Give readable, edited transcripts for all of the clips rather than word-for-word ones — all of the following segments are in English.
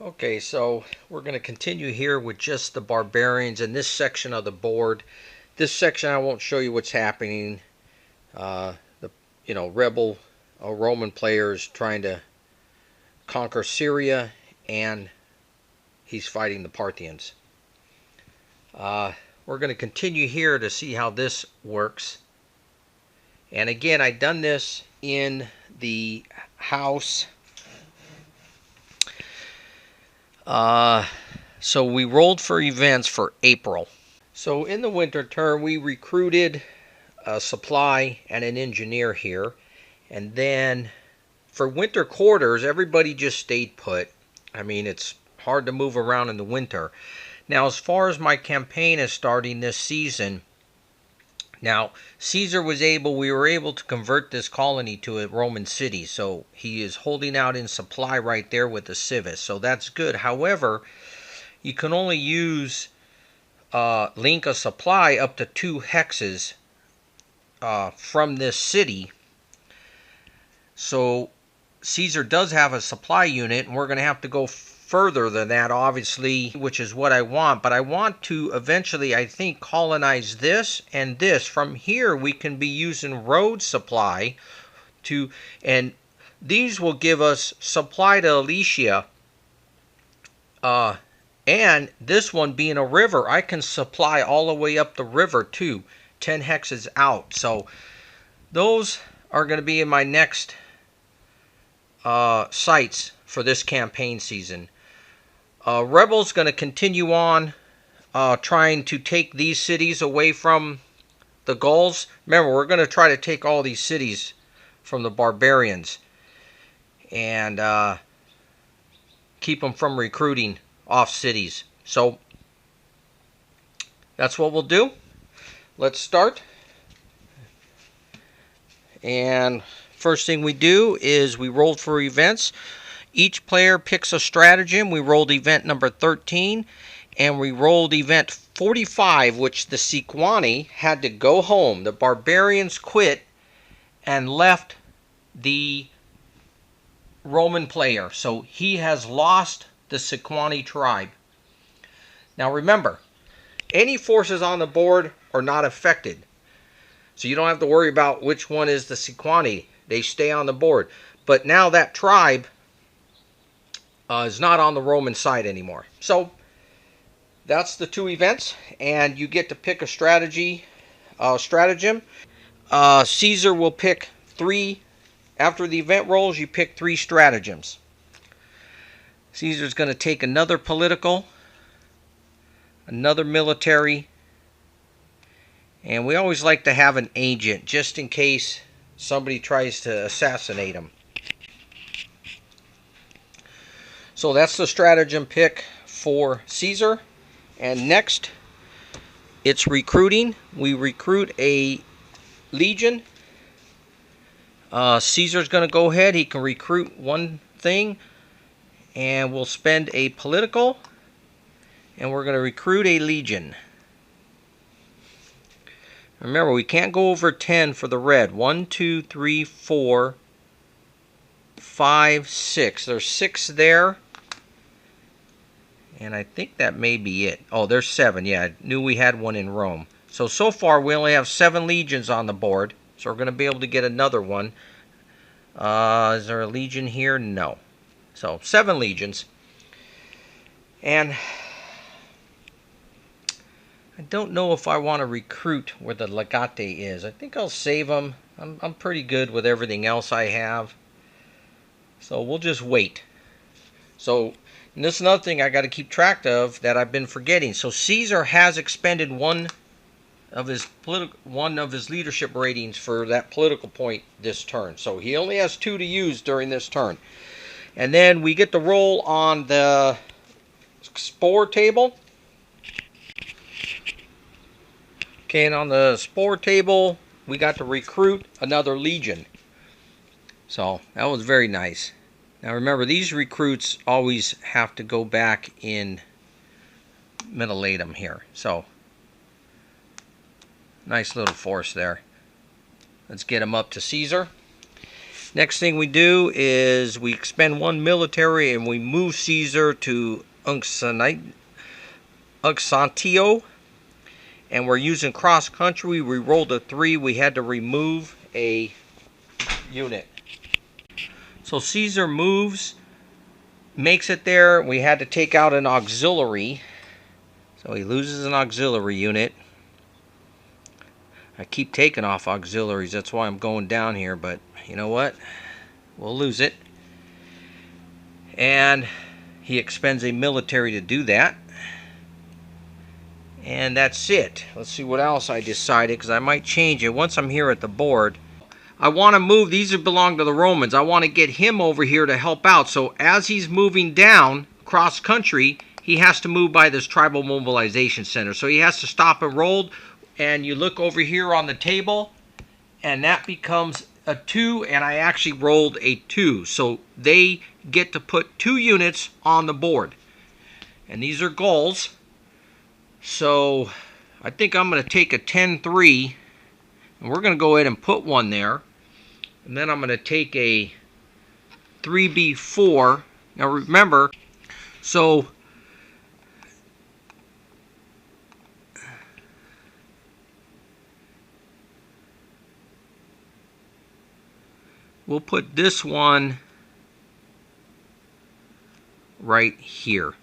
Okay, so we're going to continue here with just the barbarians in this section of the board. This section I won't show you what's happening. The rebel Roman players trying to conquer Syria, and he's fighting the Parthians. We're going to continue here to see how this works. And again, I've done this in the house. So we rolled for events for April. So in the winter turn, we recruited a supply and an engineer here. And then for winter quarters, everybody just stayed put. I mean, it's hard to move around in the winter. Now, as far as my campaign is starting this season, now Caesar we were able to convert this colony to a Roman city. So he is holding out in supply right there with the civis. So that's good. However, you can only use link a supply up to 2 hexes from this city. So Caesar does have a supply unit, and we're going to have to go further than that, obviously, which is what I want. But I want to eventually, I think, colonize this and this. From here, we can be using road supply to, and these will give us supply to Alesia. And this one being a river, I can supply all the way up the river too, 10 hexes out. So those are going to be in my next sites for this campaign season. Rebels going to continue on trying to take these cities away from the Gauls. Remember, we're going to try to take all these cities from the barbarians and keep them from recruiting off cities. So that's what we'll do. Let's start. And first thing we do is we rolled for events. Each player picks a stratagem. We rolled event number 13, and we rolled event 45, which the Sequani had to go home. The barbarians quit and left the Roman player. So he has lost the Sequani tribe. Now remember, any forces on the board are not affected. So you don't have to worry about which one is the Sequani. They stay on the board. But now that tribe is not on the Roman side anymore. So that's the 2 events, and you get to pick a stratagem. Caesar will pick 3. After the event rolls, you pick 3 stratagems. Caesar's going to take another political, another military, and we always like to have an agent just in case somebody tries to assassinate him. So that's the stratagem pick for Caesar. And next, it's recruiting. We recruit a legion. Caesar's going to go ahead. He can recruit 1 thing. And we'll spend a political. And we're going to recruit a legion. Remember, we can't go over 10 for the red. 1, 2, 3, 4, 5, 6. There's 6 there. And I think that may be it. Oh, there's 7. Yeah, I knew we had 1 in Rome. So far, we only have 7 legions on the board. So we're going to be able to get another one. Is there a legion here? No. So 7 legions. And I don't know if I want to recruit where the legate is. I think I'll save them. I'm pretty good with everything else I have. So we'll just wait. So, and this is another thing I got to keep track of that I've been forgetting. So Caesar has expended one of his leadership ratings for that political point this turn. So he only has 2 to use during this turn. And then we get to roll on the spore table. Okay, and on the spore table, we got to recruit another legion. So that was very nice. Now remember, these recruits always have to go back in Middleatum here. So nice little force there. Let's get them up to Caesar. Next thing we do is we expend 1 military and we move Caesar to Uxantio. And we're using cross country. We rolled a 3. We had to remove a unit. So Caesar moves, makes it there. We had to take out an auxiliary. So he loses an auxiliary unit. I keep taking off auxiliaries. That's why I'm going down here. But you know what? We'll lose it. And he expends a military to do that. And that's it. Let's see what else I decided, because I might change it once I'm here at the board. I want to move, these belong to the Romans. I want to get him over here to help out. So as he's moving down cross country, he has to move by this tribal mobilization center. So he has to stop and roll. And you look over here on the table, and that becomes a 2, and I actually rolled a 2. So they get to put 2 units on the board. And these are Gauls. So I think I'm going to take a 10-3, and we're going to go ahead and put one there. And then I'm going to take a 3B4. Now remember, so we'll put this one right here.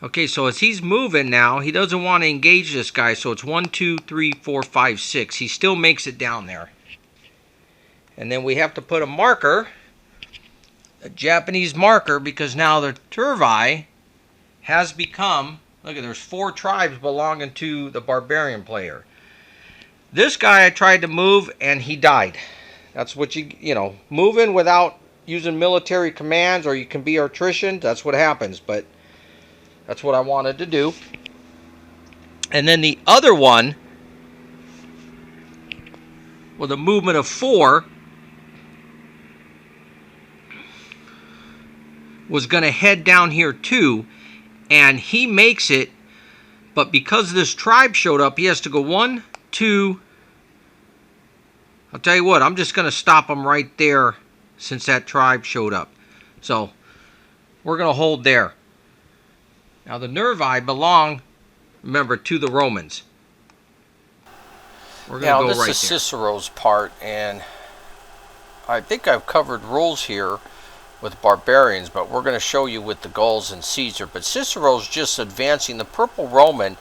Okay, so as he's moving now, he doesn't want to engage this guy, so it's 1, 2, 3, 4, 5, 6. He still makes it down there. And then we have to put a marker, a Japanese marker, because now the Turvii has become, look at, there's 4 tribes belonging to the barbarian player. This guy I tried to move and he died. That's what you know, moving without using military commands, or you can be attrition, that's what happens, but that's what I wanted to do. And then the other one, with a movement of 4, was going to head down here too, and he makes it, but because this tribe showed up, he has to go 1, 2. I'll tell you what, I'm just going to stop him right there since that tribe showed up. So we're going to hold there. Now the Nervi belong, remember, to the Romans. We're going to go right there. Now this is Cicero's part, and I think I've covered rules here with barbarians, but we're going to show you with the Gauls and Caesar. But Cicero's just advancing. The purple Roman,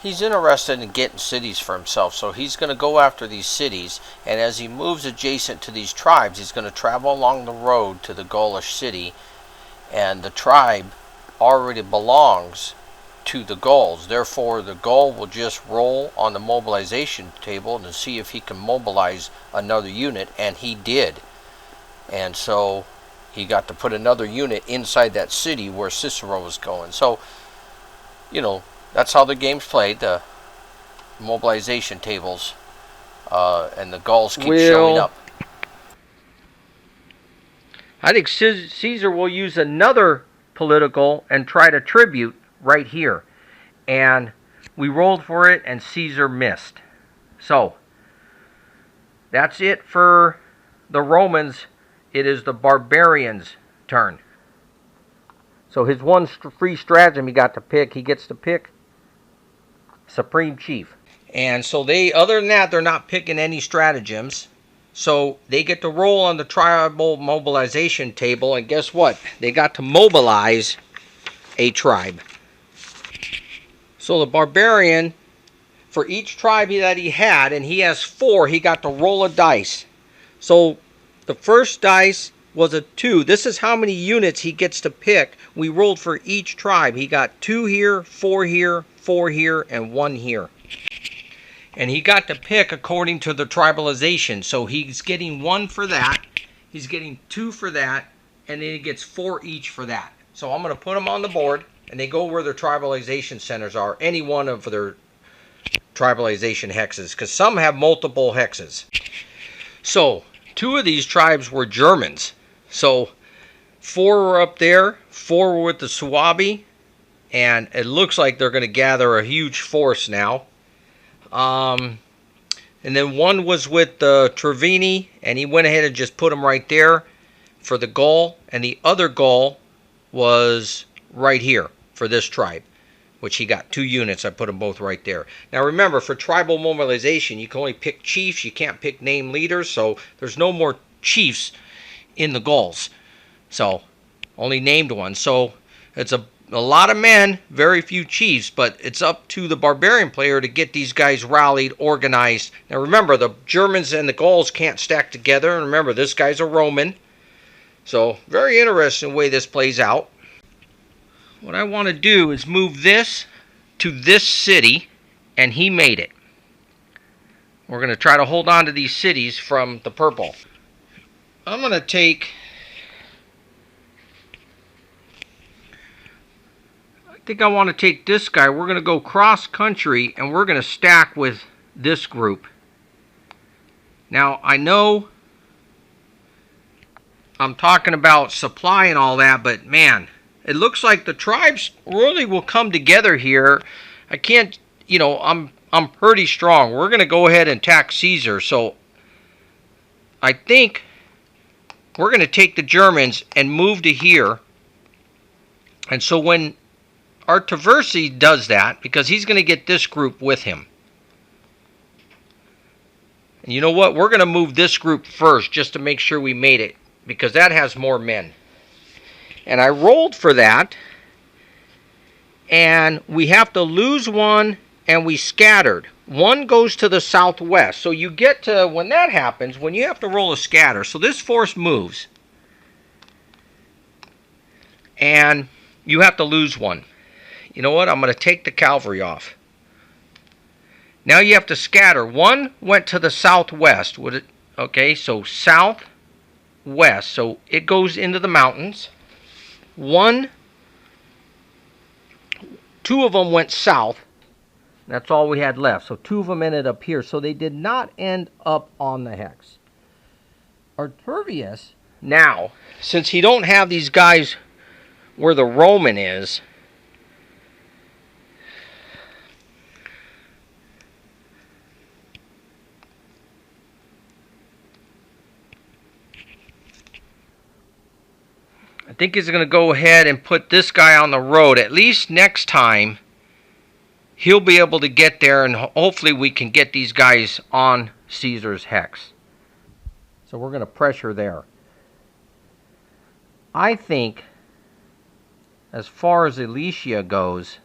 he's interested in getting cities for himself, so he's going to go after these cities, and as he moves adjacent to these tribes, he's going to travel along the road to the Gaulish city, and the tribe already belongs to the Gauls. Therefore, the Gaul will just roll on the mobilization table to see if he can mobilize another unit, and he did. And so he got to put another unit inside that city where Cicero was going. So, you know, that's how the game's played, the mobilization tables, and the Gauls keep showing up. I think Caesar will use another political and try to tribute right here. And we rolled for it, and Caesar missed. So, that's it for the Romans. It is the barbarians' turn. So his one free stratagem he got to pick, he gets to pick Supreme Chief. And so they, other than that, they're not picking any stratagems. So they get to roll on the tribal mobilization table, and guess what? They got to mobilize a tribe. So the barbarian, for each tribe that he had, and he has 4, he got to roll a dice. So the first dice was a 2. This is how many units he gets to pick. We rolled for each tribe. He got 2 here, 4 here, 4 here, and 1 here. And he got to pick according to the tribalization. So he's getting 1 for that. He's getting 2 for that. And then he gets 4 each for that. So I'm going to put them on the board. And they go where their tribalization centers are. Any one of their tribalization hexes. Because some have multiple hexes. So 2 of these tribes were Germans. So 4 were up there. 4 were with the Suabi. And it looks like they're going to gather a huge force now. And then one was with the Trevini, and he went ahead and just put them right there for the Gaul. And the other Gaul was right here for this tribe, which he got 2 units. I put them both right there. Now remember, for tribal mobilization, you can only pick chiefs. You can't pick name leaders, so there's no more chiefs in the Gauls. So only named ones. So it's a lot of men, very few chiefs, but it's up to the barbarian player to get these guys rallied, organized. Now remember, the Germans and the Gauls can't stack together. And remember, this guy's a Roman. So very interesting way this plays out. What I want to do is move this to this city, and he made it. We're going to try to hold on to these cities from the purple. I'm going to take... I think I want to take this guy. We're going to go cross country, and we're going to stack with this group. Now, I know I'm talking about supply and all that, but man, it looks like the tribes really will come together here. I can't, you know, I'm pretty strong. We're going to go ahead and attack Caesar. So I think we're going to take the Germans and move to here. And so when Artaversi does that, because he's going to get this group with him. And you know what? We're going to move this group first just to make sure we made it, because that has more men. And I rolled for that. And we have to lose one, and we scattered. One goes to the southwest. So you get to, when that happens, when you have to roll a scatter. So this force moves. And you have to lose one. You know what? I'm going to take the cavalry off. Now you have to scatter. One went to the southwest. Would it? Okay, so southwest. So it goes into the mountains. Two of them went south. That's all we had left. So 2 of them ended up here. So they did not end up on the hex. Artavius, now, since he don't have these guys where the Roman is, I think he's going to go ahead and put this guy on the road. At least next time, he'll be able to get there, and hopefully we can get these guys on Caesar's hex. So we're going to pressure there. I think, as far as Alesia goes,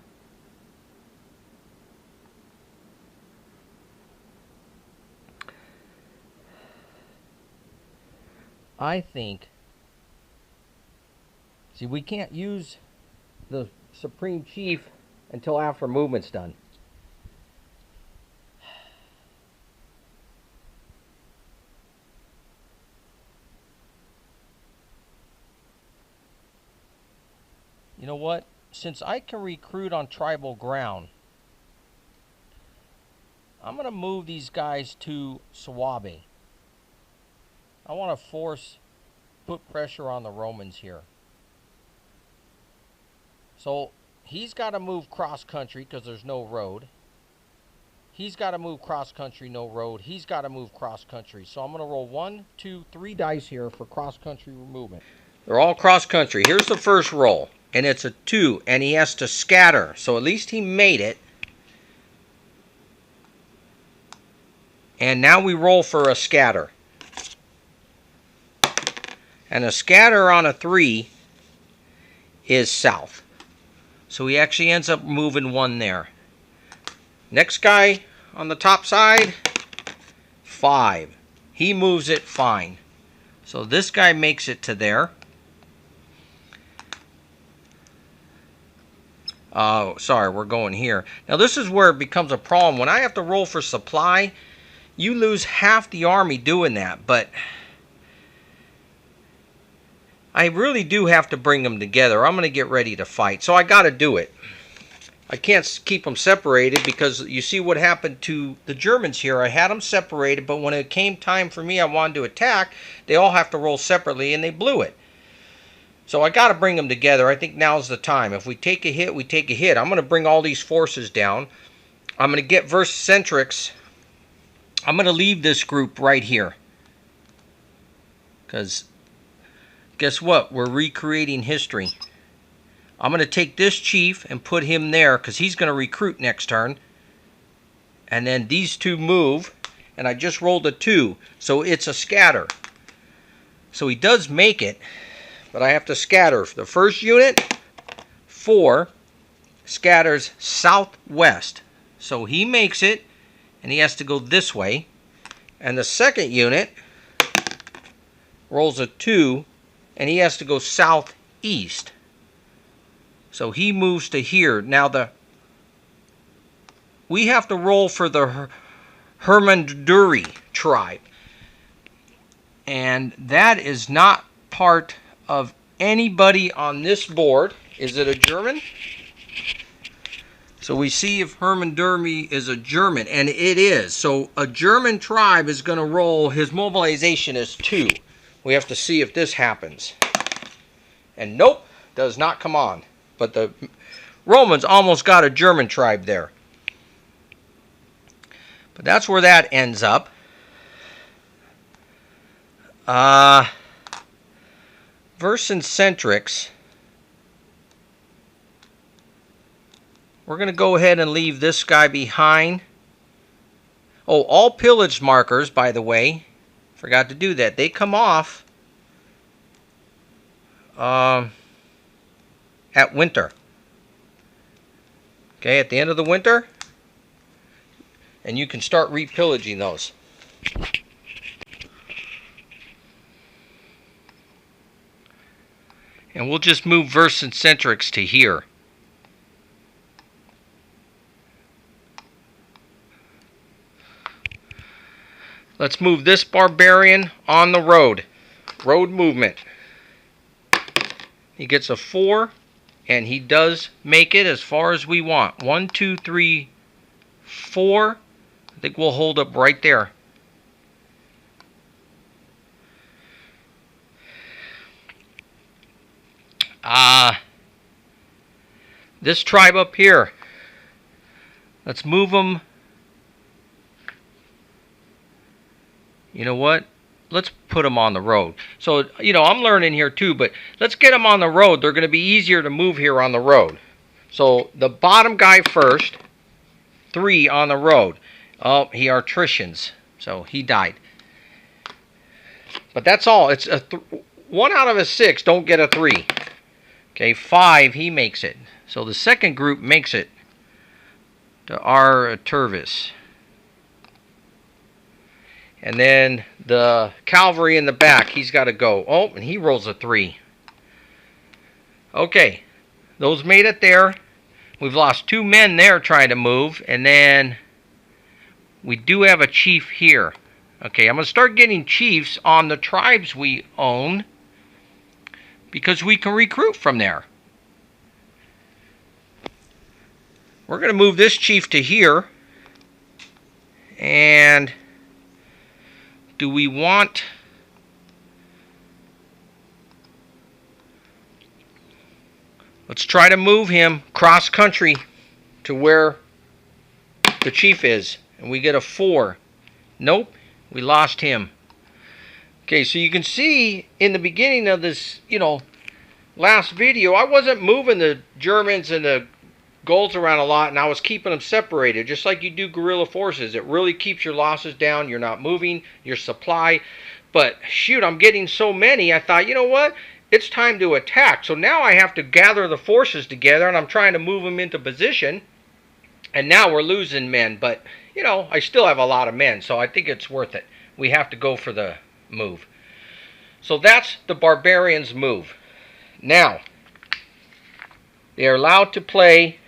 see, we can't use the Supreme Chief until after movement's done. You know what? Since I can recruit on tribal ground, I'm going to move these guys to Suabe. I want to put pressure on the Romans here. So he's got to move cross country because there's no road. He's got to move cross country, no road. He's got to move cross country. So I'm going to roll 1, 2, 3 dice here for cross country movement. They're all cross country. Here's the first roll, and it's a 2, and he has to scatter. So at least he made it. And now we roll for a scatter. And a scatter on a 3 is south. So he actually ends up moving 1 there. Next guy on the top side, 5. He moves it fine. So this guy makes it to there. Oh, sorry, we're going here. Now this is where it becomes a problem. When I have to roll for supply, you lose half the army doing that. But I really do have to bring them together. I'm going to get ready to fight. So I got to do it. I can't keep them separated because you see what happened to the Germans here. I had them separated, but when it came time for me, I wanted to attack, they all have to roll separately, and they blew it. So I got to bring them together. I think now's the time. If we take a hit, we take a hit. I'm going to bring all these forces down. I'm going to get Vercingetorix I'm going to leave this group right here. Because guess what? We're recreating history. I'm going to take this chief and put him there because he's going to recruit next turn. And then these two move. And I just rolled a 2. So it's a scatter. So he does make it. But I have to scatter. The first unit, 4, scatters southwest. So he makes it. And he has to go this way. And the second unit rolls a 2. And he has to go southeast. So he moves to here. Now we have to roll for the Hermunduri tribe. And that is not part of anybody on this board. Is it a German? So we see if Hermunduri is a German, and it is. So a German tribe is going to roll, his mobilization is 2. We have to see if this happens. And nope, does not come on. But the Romans almost got a German tribe there. But that's where that ends up. Vercingetorix. We're going to go ahead and leave this guy behind. Oh, all pillage markers, by the way. Forgot to do that. They come off at winter. Okay, at the end of the winter. And you can start repillaging those. And we'll just move Vercingetorix to here. Let's move this barbarian on the road. Road movement. He gets a 4, and he does make it as far as we want. 1, 2, 3, 4. I think we'll hold up right there. This tribe up here. Let's move them. You know what? Let's put them on the road. So, you know, I'm learning here too, but let's get them on the road. They're going to be easier to move here on the road. So, the bottom guy first. 3 on the road. Oh, he attritions. So, he died. But that's all. It's a 1 out of a 6 don't get a 3. Okay, 5, he makes it. So, the second group makes it to our Tervis. And then the cavalry in the back, he's got to go. Oh, and he rolls a 3. Okay, those made it there. We've lost 2 men there trying to move. And then we do have a chief here. Okay, I'm going to start getting chiefs on the tribes we own. Because we can recruit from there. We're going to move this chief to here. And do we want... Let's try to move him cross country to where the chief is. And we get a 4. Nope, we lost him. Okay, so you can see in the beginning of this, last video, I wasn't moving the Germans and the Gauls around a lot, and I was keeping them separated, just like you do guerrilla forces. It really keeps your losses down. You're not moving your supply. But, shoot, I'm getting so many, I thought, you know what? It's time to attack. So now I have to gather the forces together, and I'm trying to move them into position. And now we're losing men, but, I still have a lot of men, so I think it's worth it. We have to go for the move. So that's the barbarians' move. Now, they are allowed to play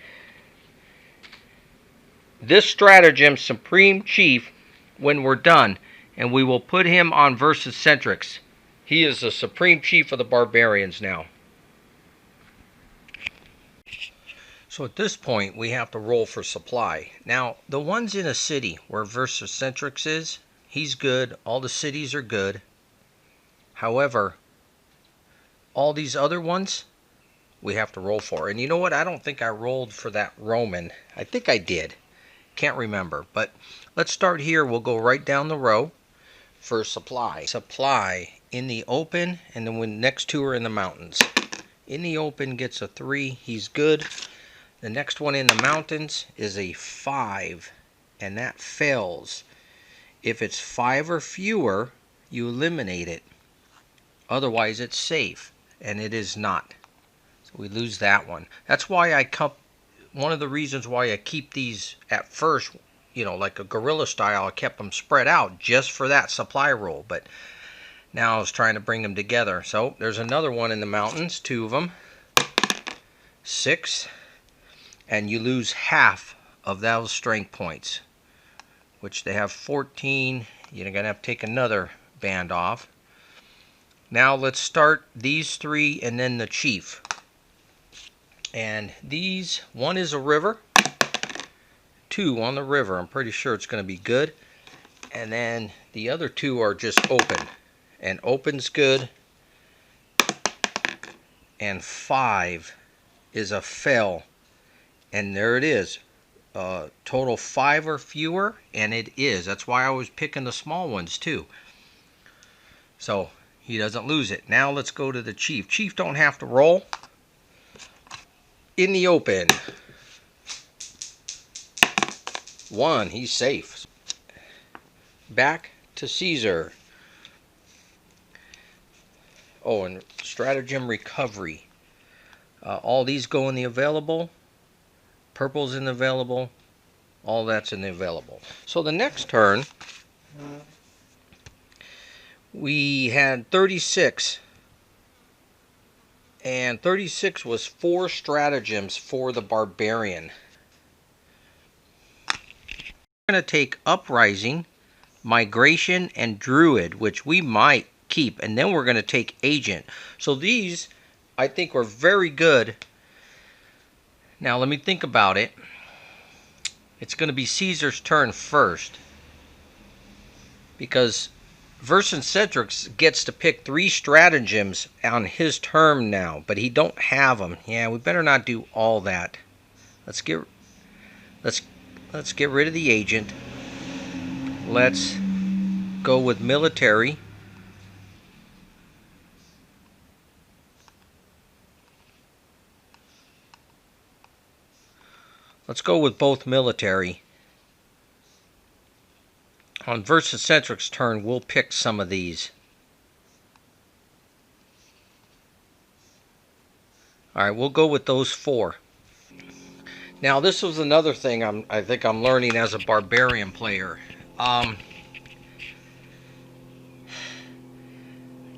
this stratagem, Supreme Chief, when we're done. And we will put him on Vercingetorix. He is the Supreme Chief of the barbarians now. So at this point, we have to roll for supply. Now, the ones in a city where Vercingetorix is, he's good. All the cities are good. However, all these other ones, we have to roll for. And you know what? I don't think I rolled for that Roman. I think I did. Can't remember. But let's start here. We'll go right down the row for supply. Supply in the open, and then when next two are in the mountains. In the open gets a 3. He's good. The next one in the mountains is a 5, and that fails. If it's 5 or fewer, you eliminate it. Otherwise, it's safe, and it is not. So we lose that one. That's why one of the reasons why I keep these at first, you know, like a guerrilla style, I kept them spread out just for that supply roll. But now I was trying to bring them together. So there's another one in the mountains, 2 of them. 6, and you lose half of those strength points, which they have 14. You're going to have to take another band off. Now let's start these 3 and then the chief. And these, 1 is a river, 2 on the river. I'm pretty sure it's going to be good. And then the other 2 are just open. And open's good. And 5 is a fail. And there it is. Total 5 or fewer, and it is. That's why I was picking the small ones too. So he doesn't lose it. Now let's go to the chief. Chief don't have to roll. In the open. 1, he's safe. Back to Caesar. Oh, and stratagem recovery. All these go in the available. Purple's in the available. All that's in the available. So the next turn, we had 36. And 36 was 4 stratagems for the barbarian. We're going to take uprising, migration, and druid, which we might keep. And then we're going to take agent. So these, I think, were very good. Now let me think about it. It's going to be Caesar's turn first, because Vercingetorix gets to pick 3 stratagems on his turn now, but he don't have them. Yeah, we better not do all that. Let's get rid of the agent. Let's go with military. Let's go with both military. On Vercingetorix's turn, we'll pick some of these. Alright, we'll go with those 4. Now, this was another thing I think I'm learning as a barbarian player.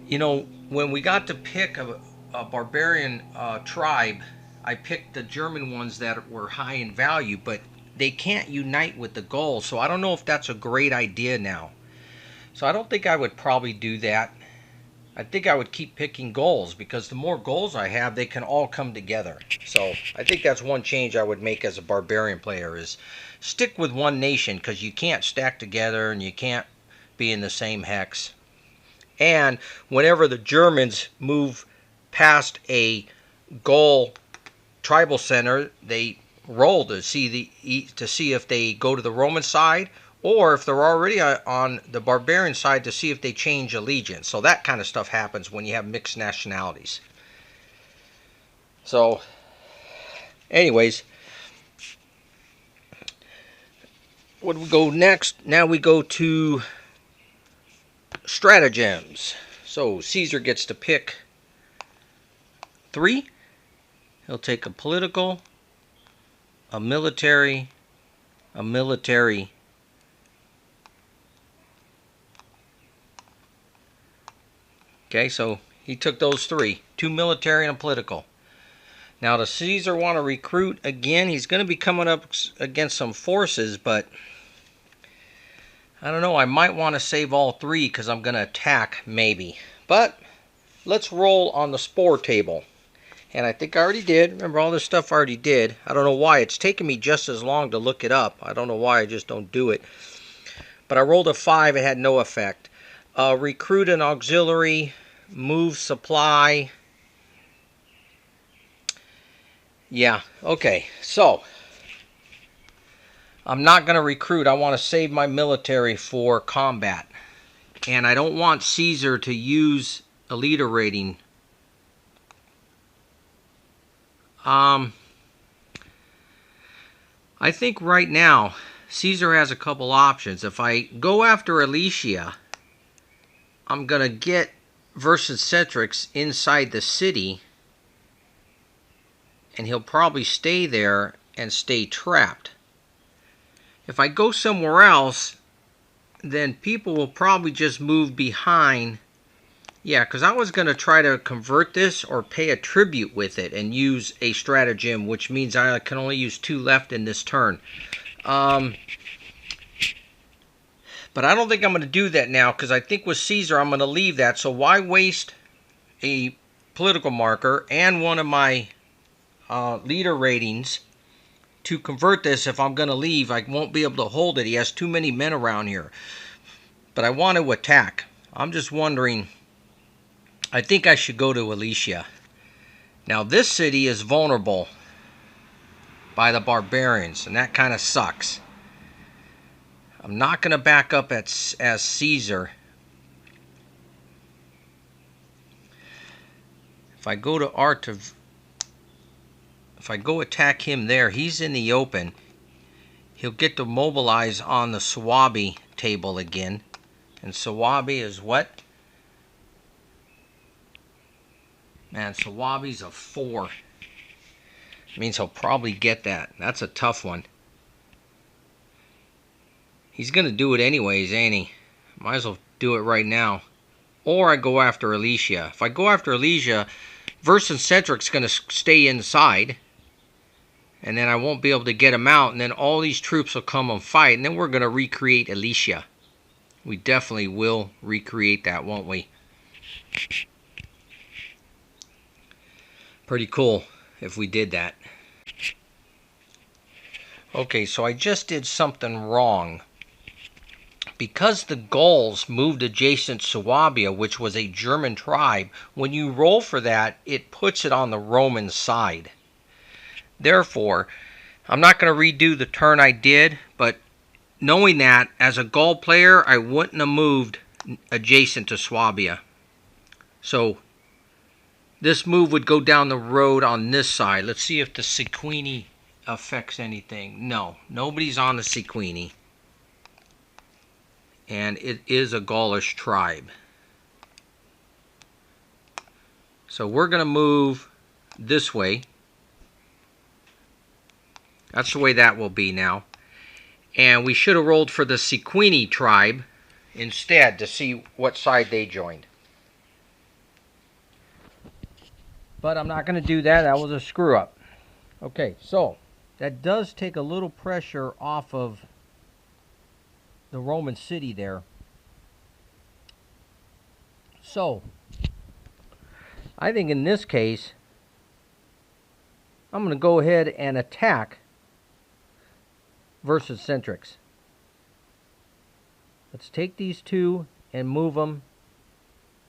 You know, when we got to pick a barbarian tribe, I picked the German ones that were high in value, but they can't unite with the Gaul, so I don't know if that's a great idea now. So I don't think I would probably do that. I think I would keep picking Gauls, because the more Gauls I have, they can all come together. So I think that's one change I would make as a barbarian player, is stick with one nation, because you can't stack together and you can't be in the same hex. And whenever the Germans move past a Gaul tribal center, they roll to see if they go to the Roman side, or if they're already on the barbarian side, to see if they change allegiance. So that kind of stuff happens when you have mixed nationalities. So anyways, what do we go next? Now we go to stratagems. So Caesar gets to pick 3. He'll take a political, a military, a military, okay, so he took those 3. 2 military and a political. Now, does Caesar want to recruit again? He's going to be coming up against some forces, but I don't know. I might want to save all 3 because I'm going to attack, maybe. But let's roll on the spore table. And I think I already did. Remember, all this stuff I already did. I don't know why. It's taken me just as long to look it up. I don't know why. I just don't do it. But I rolled a 5. It had no effect. Recruit an auxiliary. Move supply. Yeah. Okay. So, I'm not going to recruit. I want to save my military for combat. And I don't want Caesar to use a leader rating. I think right now Caesar has a couple options. If I go after Alesia, I'm going to get Vercingetorix inside the city, and he'll probably stay there and stay trapped. If I go somewhere else, then people will probably just move behind. Yeah, because I was going to try to convert this or pay a tribute with it and use a stratagem, which means I can only use 2 left in this turn. But I don't think I'm going to do that now, because I think with Caesar I'm going to leave that. So why waste a political marker and one of my leader ratings to convert this? If I'm going to leave, I won't be able to hold it. He has too many men around here. But I want to attack. I'm just wondering, I think I should go to Alesia. Now this city is vulnerable by the barbarians, and that kind of sucks. I'm not going to back up as Caesar. If I go to if I go attack him there, he's in the open. He'll get to mobilize on the Suabi table again. And Suabi is what? Man, Suabi's a 4. Means he'll probably get that. That's a tough one. He's going to do it anyways, ain't he? Might as well do it right now. Or I go after Alesia. If I go after Alesia, Vercingetorix is going to stay inside. And then I won't be able to get him out. And then all these troops will come and fight. And then we're going to recreate Alesia. We definitely will recreate that, won't we? Pretty cool if we did that. Okay, so I just did something wrong. Because the Gauls moved adjacent Suabia, which was a German tribe, when you roll for that, it puts it on the Roman side. Therefore, I'm not going to redo the turn I did, but knowing that, as a Gaul player, I wouldn't have moved adjacent to Suabia. So, this move would go down the road on this side. Let's see if the Sequini affects anything. No, nobody's on the Sequini. And it is a Gaulish tribe. So we're going to move this way. That's the way that will be now. And we should have rolled for the Sequini tribe instead to see what side they joined. But I'm not going to do that. That was a screw up. Okay, so that does take a little pressure off of the Roman city there. So, I think in this case, I'm going to go ahead and attack Vercingetorix. Let's take these two and move them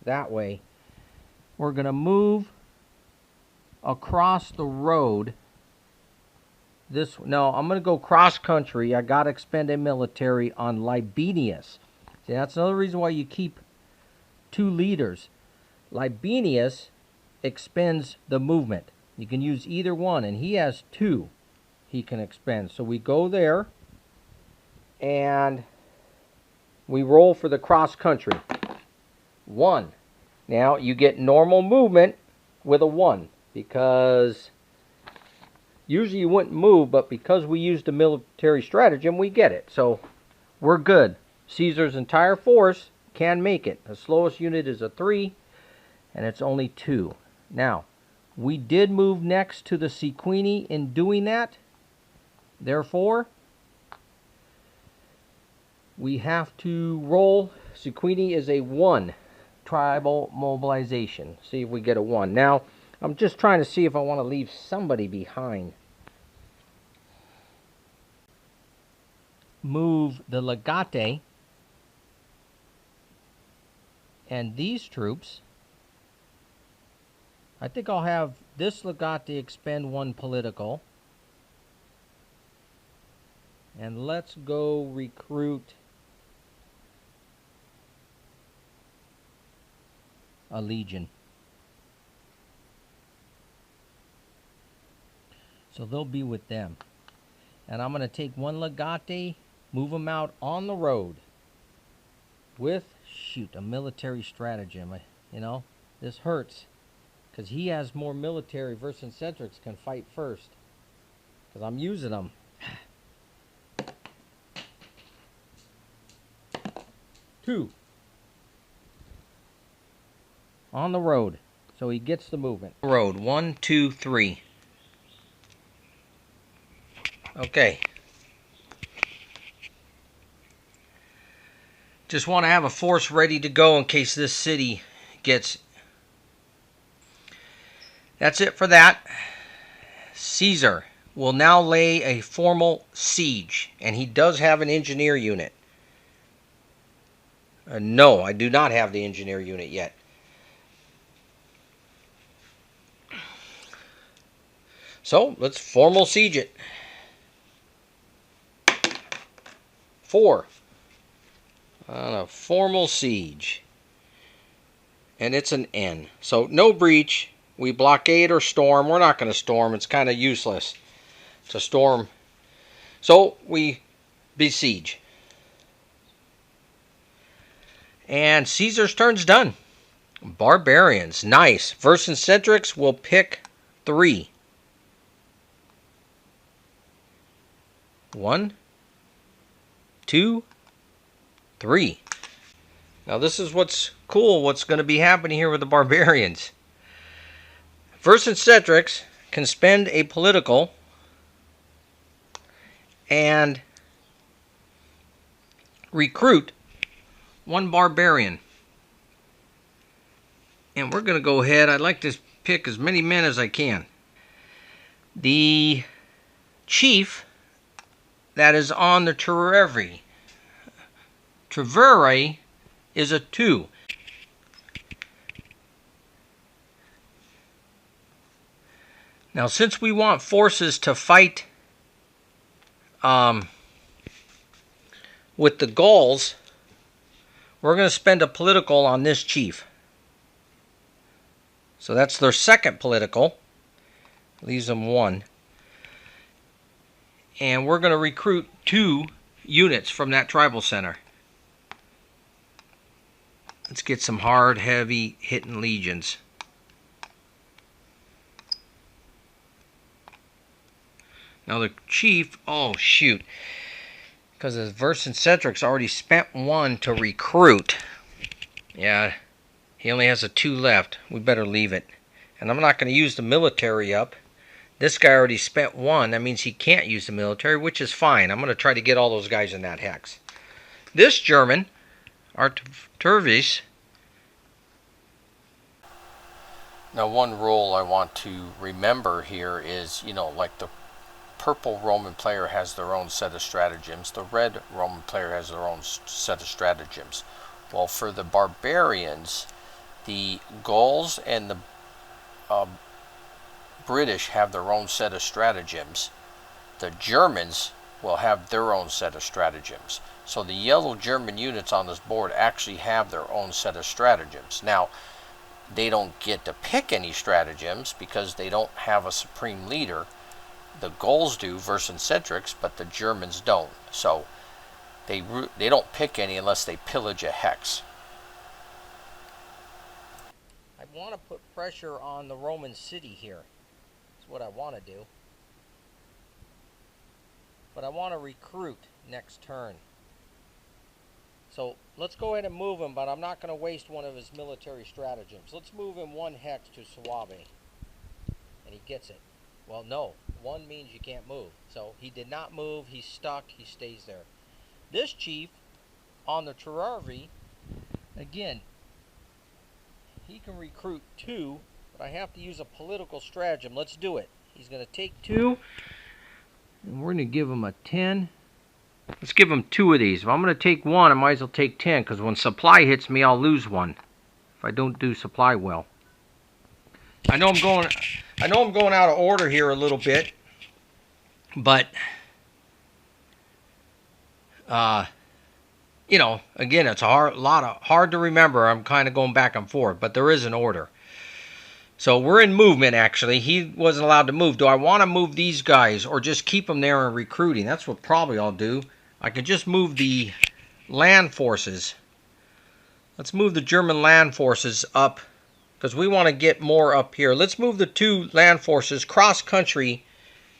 that way. We're going to move across the road. No, I'm going to go cross country. I got to expend a military on Libenius. See, that's another reason why you keep 2 leaders. Libenius expends the movement. You can use either one, and he has 2 he can expend. So we go there, and we roll for the cross country. 1. Now, you get normal movement with a 1, because usually you wouldn't move, but because we used a military stratagem, we get it. So we're good. Caesar's entire force can make it. The slowest unit is a 3, and it's only 2. Now, we did move next to the Sequini in doing that. Therefore, we have to roll. Sequini is a 1. Tribal mobilization. See if we get a 1. Now, I'm just trying to see if I want to leave somebody behind. Move the legate and these troops. I think I'll have this legate expend 1 political. And let's go recruit a legion. So they'll be with them. And I'm going to take one legate, move him out on the road with, shoot, a military stratagem. You know, this hurts because he has more military. Vercingetorix can fight first because I'm using them. 2 on the road, so he gets the movement. Road 1, 2, 3. Okay. Just want to have a force ready to go in case this city gets. That's it for that. Caesar will now lay a formal siege, and he does have an engineer unit. No, I do not have the engineer unit yet. So let's formal siege it. 4 on a formal siege, and it's an N. So no breach. We blockade or storm. We're not going to storm. It's kind of useless to storm. So we besiege. And Caesar's turn's done. Barbarians. Nice. Vercingetorix will pick 3. 1, 2, 3. Now this is what's cool, what's going to be happening here with the barbarians. Vercingetorix can spend a political and recruit 1 barbarian. And we're going to go ahead. I'd like to pick as many men as I can. The chief that is on the Treveri. Treveri is a 2. Now, since we want forces to fight with the Gauls, we're going to spend a political on this chief. So that's their second political. Leaves them 1. And we're going to recruit 2 units from that tribal center. Let's get some hard, heavy hitting legions. Now the chief, oh shoot, because Vercingetorix already spent 1 to recruit. Yeah, he only has a 2 left. We better leave it. And I'm not going to use the military up. This guy already spent 1. That means he can't use the military, which is fine. I'm going to try to get all those guys in that hex. This German, Arturvis. Now one rule I want to remember here is, you know, like the purple Roman player has their own set of stratagems. The red Roman player has their own set of stratagems. Well, for the barbarians, the Gauls and the British have their own set of stratagems. The Germans will have their own set of stratagems. So the yellow German units on this board actually have their own set of stratagems. Now, they don't get to pick any stratagems because they don't have a supreme leader. The Gauls do, Vercingetorix, but the Germans don't. So they don't pick any unless they pillage a hex. I want to put pressure on the Roman city here. That's what I want to do. But I want to recruit next turn. So let's go ahead and move him, but I'm not going to waste one of his military stratagems. Let's move him 1 hex to Suave. And he gets it. Well, no. 1 means you can't move. So he did not move. He's stuck. He stays there. This chief on the Treveri, again, he can recruit 2, but I have to use a political stratagem. Let's do it. He's going to take 2, and we're going to give him a 10. Let's give him 2 of these. If I'm going to take 1, I might as well take 10, because when supply hits me, I'll lose 1 if I don't do supply well. I know I'm going out of order here a little bit, but You know, again, it's hard to remember. I'm kind of going back and forth, but there is an order. So we're in movement, actually. He wasn't allowed to move. Do I want to move these guys or just keep them there in recruiting? That's what probably I'll do. I could just move the land forces. Let's move the German land forces up because we want to get more up here. Let's move the 2 land forces cross-country,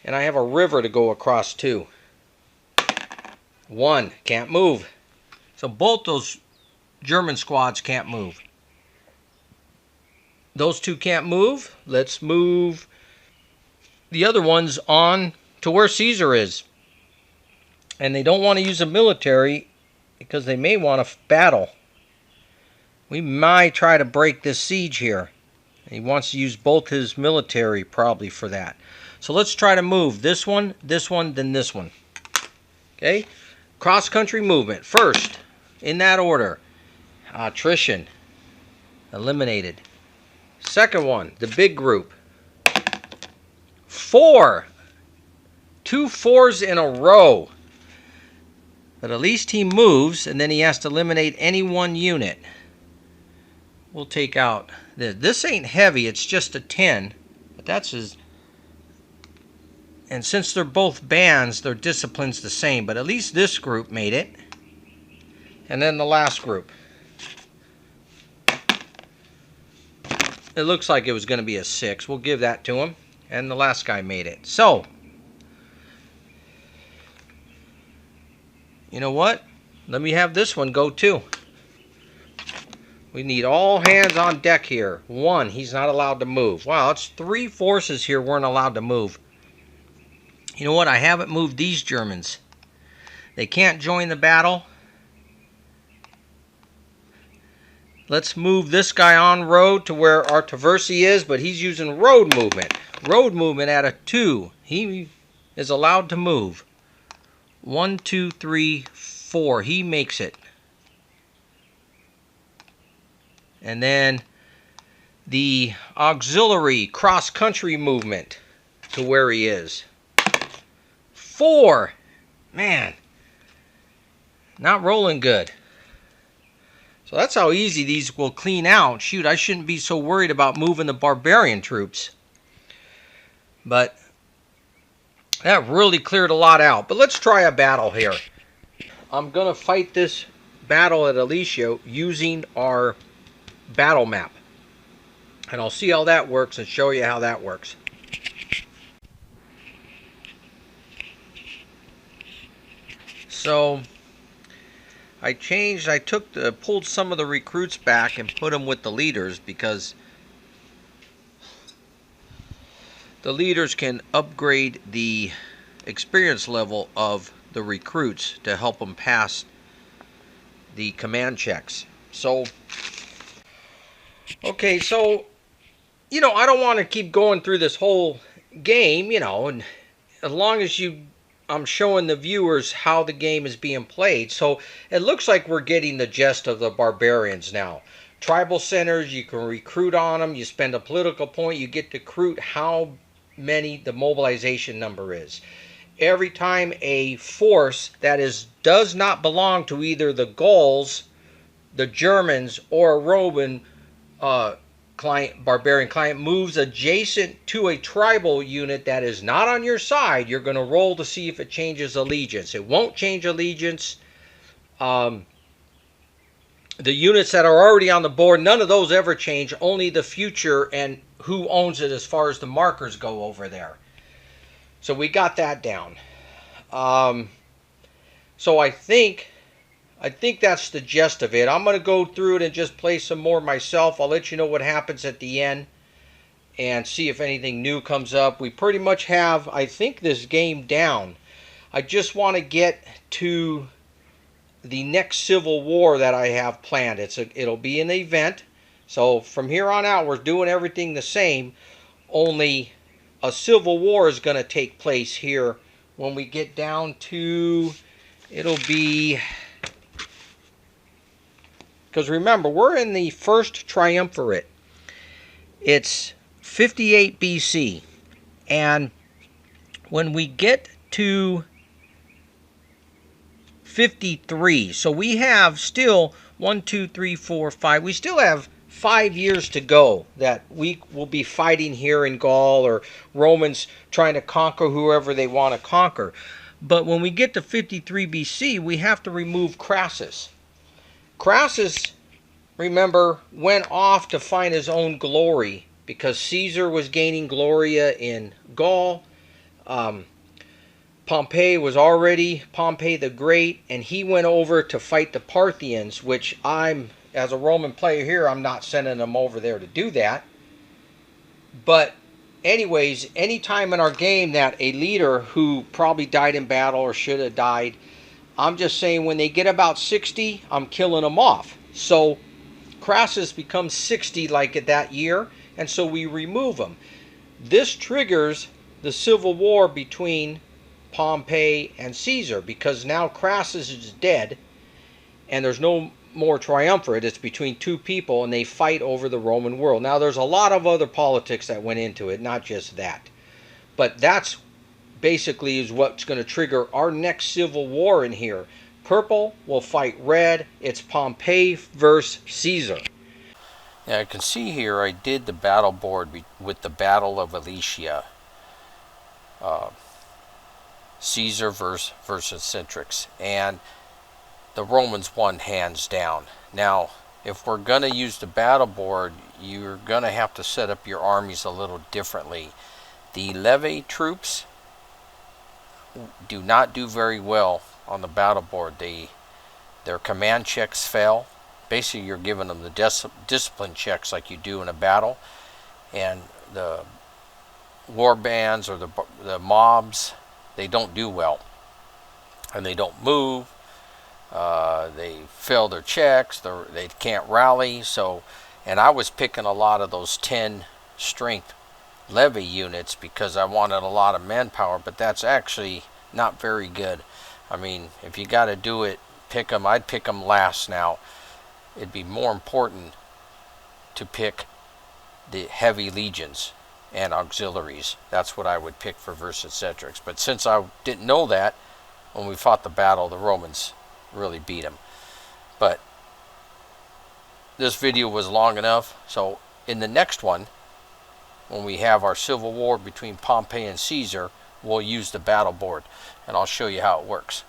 and I have a river to go across too. 1, can't move. So both those German squads can't move. Those 2 can't move. Let's move the other ones on to where Caesar is. And they don't want to use a military because they may want to battle. We might try to break this siege here. He wants to use both his military probably for that. So let's try to move this one, then this one. Okay? Cross-country movement. First, in that order, attrition. Eliminated. Second one, the big group. 4. 2 4s in a row. But at least he moves, and then he has to eliminate any one unit. We'll take out this. This ain't heavy, it's just a 10. But that's his. And since they're both bands, their discipline's the same. But at least this group made it. And then the last group. It looks like it was going to be a 6. We'll give that to him. And the last guy made it. So, you know what? Let me have this one go too. We need all hands on deck here. 1, he's not allowed to move. Wow, it's 3 forces here weren't allowed to move. You know what? I haven't moved these Germans. They can't join the battle. Let's move this guy on road to where Artaversi is, but he's using road movement. Road movement at a 2. He is allowed to move. 1, 2, 3, 4. He makes it. And then the auxiliary cross-country movement to where he is. 4. Man, not rolling good. So that's how easy these will clean out. Shoot, I shouldn't be so worried about moving the barbarian troops. But that really cleared a lot out. But let's try a battle here. I'm going to fight this battle at Alesia using our battle map. And I'll see how that works and show you how that works. So I pulled some of the recruits back and put them with the leaders because the leaders can upgrade the experience level of the recruits to help them pass the command checks. So, okay, so, you know, I don't want to keep going through this whole game, you know, and as long as I'm showing the viewers how the game is being played. So it looks like we're getting the gist of the barbarians now. Tribal centers, you can recruit on them. You spend a political point, you get to recruit how many the mobilization number is. Every time a force that does not belong to either the Gauls, the Germans, or a Roman barbarian client moves adjacent to a tribal unit that is not on your side, you're going to roll to see if it changes allegiance. It won't change allegiance. The units that are already on the board, none of those ever change. Only the future and who owns it as far as the markers go over there. So we got that down. So I think that's the gist of it. I'm going to go through it and just play some more myself. I'll let you know what happens at the end and see if anything new comes up. We pretty much have, I think, this game down. I just want to get to the next civil war that I have planned. It'll be an event. So from here on out, we're doing everything the same. Only a civil war is going to take place here when we get down to, it'll be... Because remember, we're in the first triumvirate. It's 58 BC. And when we get to 53. So we have still 1, 2, 3, 4, 5. We still have 5 years to go that we will be fighting here in Gaul, or Romans trying to conquer whoever they want to conquer. But when we get to 53 BC, we have to remove Crassus. Crassus, remember, went off to find his own glory because Caesar was gaining gloria in Gaul. Pompey was already Pompey the Great, and he went over to fight the Parthians, which as a Roman player here, I'm not sending them over there to do that. But anyways, anytime in our game that a leader who probably died in battle or should have died, I'm just saying when they get about 60, I'm killing them off. So Crassus becomes 60 like that year, and so we remove him. This triggers the civil war between Pompey and Caesar, because now Crassus is dead and there's no more triumvirate. It's between two people and they fight over the Roman world. Now there's a lot of other politics that went into it, not just that. But that's basically is what's going to trigger our next civil war in here. Purple will fight red. It's Pompey versus Caesar. Now you can see here I did the battle board with the Battle of Alesia. Caesar versus Vercingetorix, and the Romans won hands down. Now, if we're going to use the battle board, you're going to have to set up your armies a little differently. The levy troops do not do very well on the battle board. Their command checks fail. Basically, you're giving them the discipline checks like you do in a battle, and the war bands or the mobs, they don't do well, and they don't move. They fail their checks. They can't rally. So, and I was picking a lot of those 10 strength levy units because I wanted a lot of manpower, but that's actually not very good. I mean, if you got to do it, pick them. I'd pick them last now. It'd be more important to pick the heavy legions and auxiliaries. That's what I would pick for Vercingetorix. But since I didn't know that, when we fought the battle, the Romans really beat them. But this video was long enough, so in the next one, when we have our civil war between Pompey and Caesar, we'll use the battle board, and I'll show you how it works.